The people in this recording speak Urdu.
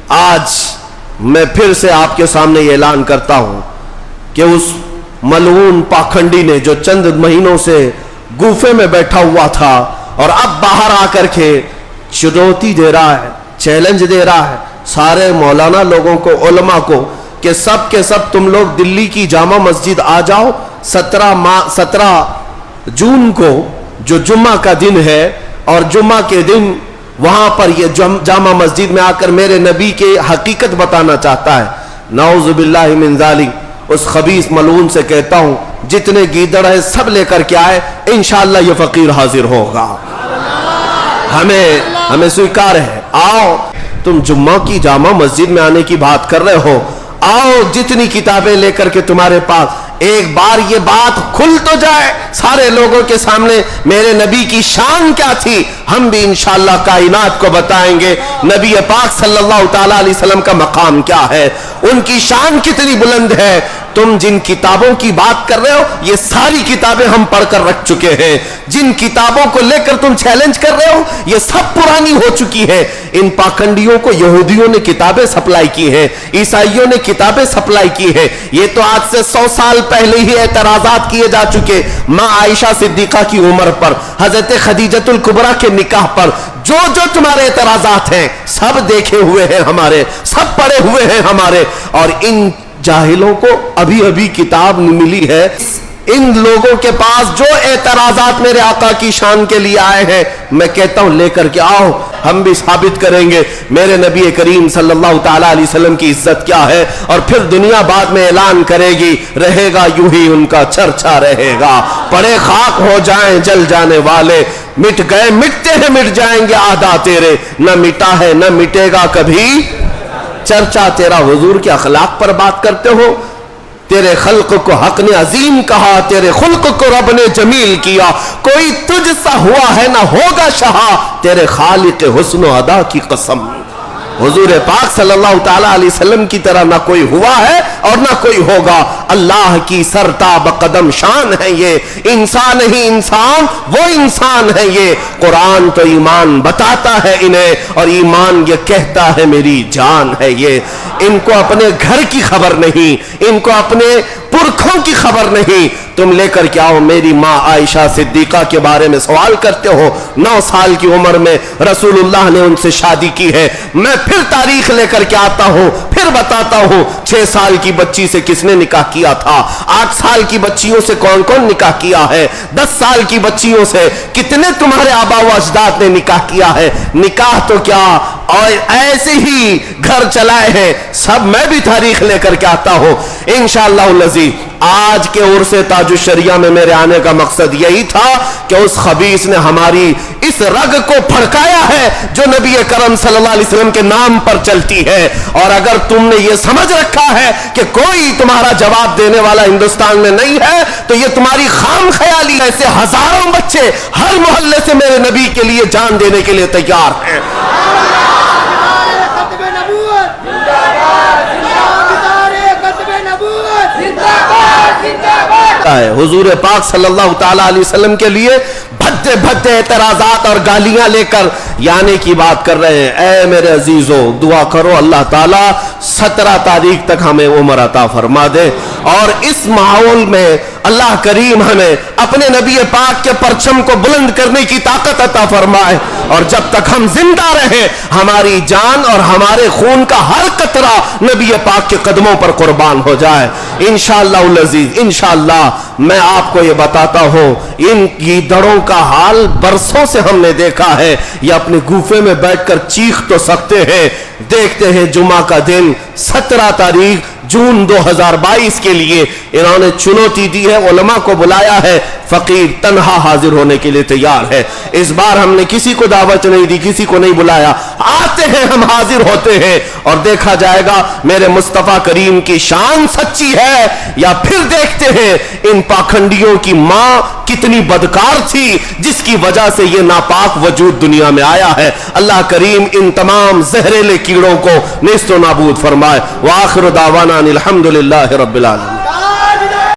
آج میں پھر سے آپ کے سامنے یہ اعلان کرتا ہوں کہ اس ملعون پاکھنڈی نے جو چند مہینوں سے گوفے میں بیٹھا ہوا تھا اور اب باہر آ کر کے چنوتی دے رہا ہے, چیلنج دے رہا ہے سارے مولانا لوگوں کو, علماء کو, کہ سب کے سب تم لوگ دلی کی جامع مسجد آ جاؤ 17 جون کو جو جمعہ کا دن ہے, اور جمعہ کے دن وہاں پر یہ جامع مسجد میں آ کر میرے نبی کے حقیقت بتانا چاہتا ہے. نعوذ باللہ من ذالک. اس خبیث ملعون سے کہتا ہوں جتنے گیدڑ ہیں سب لے کر کے آئے, انشاءاللہ یہ فقیر حاضر ہوگا. ہمیں سویکار ہے. آؤ, تم جمعہ کی جامع مسجد میں آنے کی بات کر رہے ہو, آؤ جتنی کتابیں لے کر کے تمہارے پاس, ایک بار یہ بات کھل تو جائے سارے لوگوں کے سامنے میرے نبی کی شان کیا تھی. ہم بھی انشاءاللہ کائنات کو بتائیں گے نبی پاک صلی اللہ تعالی علیہ وسلم کا مقام کیا ہے, ان کی شان کتنی بلند ہے. تم جن کتابوں کی بات کر رہے ہو یہ ساری کتابیں ہم پڑھ کر رکھ چکے ہیں. جن کتابوں کو لے کر تم چیلنج کر رہے ہو یہ سب پرانی ہو چکی ہے. ان پاکھنڈیوں کو یہودیوں نے کتابیں سپلائی کی ہیں, عیسائیوں نے کتابیں سپلائی کی ہیں. یہ تو آج سے 100 سال پہلے ہی اعتراضات کیے جا چکے ماں عائشہ صدیقہ کی عمر پر, حضرت خدیجۃ الکبریٰ کے نکاح پر. جو تمہارے اعتراضات ہیں سب دیکھے ہوئے ہیں ہمارے, سب پڑھے ہوئے ہیں ہمارے. اور ان جاہلوں کو ابھی کتاب ملی ہے. ان لوگوں کے پاس جو اعتراضات میرے آقا کی شان کے لیے آئے ہیں میں کہتا ہوں لے کر کے آؤ, ہم بھی ثابت کریں گے میرے نبی کریم صلی اللہ تعالی علیہ وسلم کی عزت کیا ہے. اور پھر دنیا بعد میں اعلان کرے گی, رہے گا یوں ہی ان کا چرچا رہے گا. پڑے خاک ہو جائیں جل جانے والے, مٹ گئے مٹتے ہیں مٹ جائیں گے عہدہ تیرے, نہ مٹا ہے نہ مٹے گا کبھی چرچا تیرا. حضور کے اخلاق پر بات کرتے ہو, تیرے خلق کو حق نے عظیم کہا, تیرے خلق کو رب نے جمیل کیا. کوئی تجھ سا ہوا ہے نہ ہوگا شہا, تیرے خالق حسن و ادا کی قسم. حضور پاک صلی اللہ تعالی علیہ وسلم کی طرح نہ کوئی ہوا ہے اور نہ کوئی ہوگا. اللہ کی سرتاب قدم شان ہے یہ, انسان ہی انسان وہ انسان ہے یہ. قرآن تو ایمان بتاتا ہے انہیں, اور ایمان یہ کہتا ہے میری جان ہے یہ. ان کو اپنے گھر کی خبر نہیں, ان کو اپنے پرکھوں کی خبر نہیں. تم لے کر کے آؤ, میری ماں عائشہ صدیقہ کے بارے میں سوال کرتے ہو. 9 سال کی عمر میں رسول اللہ نے ان سے شادی کی ہے. میں پھر تاریخ لے کر کے آتا ہوں, پھر بتاتا ہوں 6 سال کی بچی سے کس نے نکاح کیا تھا, 8 سال کی بچیوں سے کون کون نکاح کیا ہے, 10 سال کی بچیوں سے کتنے تمہارے آبا و اجداد نے نکاح کیا ہے. نکاح تو کیا اور ایسے ہی گھر چلائے ہیں سب. میں بھی تاریخ لے کر کے آتا ہوں انشاءاللہ العزیز. آج کے عرص تاج الشریعہ میں میرے آنے کا مقصد یہی تھا کہ اس خبیث نے ہماری اس رگ کو پھڑکایا ہے جو نبی کرم صلی اللہ علیہ وسلم کے نام پر چلتی ہے. اور اگر تم نے یہ سمجھ رکھا ہے کہ کوئی تمہارا جواب دینے والا ہندوستان میں نہیں ہے تو یہ تمہاری خام خیالی. ایسے ہزاروں بچے ہر محلے سے میرے نبی کے لیے جان دینے کے لیے تیار ہیں. حضور پاک صلی اللہ تعالی علیہ وسلم کے لیے بھدے اعتراضات اور گالیاں لے کر یعنی کی بات کر رہے ہیں. اے میرے عزیزو, دعا کرو اللہ تعالیٰ 17 تاریخ تک ہمیں عمر عطا فرما دے, اور اس ماحول میں اللہ کریم ہمیں اپنے نبی پاک کے پرچم کو بلند کرنے کی طاقت عطا فرمائے. اور جب تک ہم زندہ رہیں ہماری جان اور ہمارے خون کا ہر قطرہ نبی پاک کے قدموں پر قربان ہو جائے انشاءاللہ العزیز. انشاءاللہ میں آپ کو یہ بتاتا ہوں, ان گیدڑوں کا حال برسوں سے ہم نے دیکھا ہے. یہ اپنے گوفے میں بیٹھ کر چیخ تو سکتے ہیں. دیکھتے ہیں جمعہ کا دن 17 تاریخ جون 2022 کے لیے انہوں نے چنوتی دی ہے, علماء کو بلایا ہے, فقیر تنہا حاضر ہونے کے لیے تیار ہے. اس بار ہم نے کسی کو دعوت نہیں دی, کسی کو نہیں بلایا, آتے ہیں ہم حاضر ہوتے ہیں اور دیکھا جائے گا میرے مصطفیٰ کریم کی شان سچی ہے یا پھر دیکھتے ہیں ان پاکھنڈیوں کی ماں کتنی بدکار تھی جس کی وجہ سے یہ ناپاک وجود دنیا میں آیا ہے. اللہ کریم ان تمام زہریلے کیڑوں کو نیست و نابود فرمائے. وآخر دعوانا الحمدللہ رب العالمین.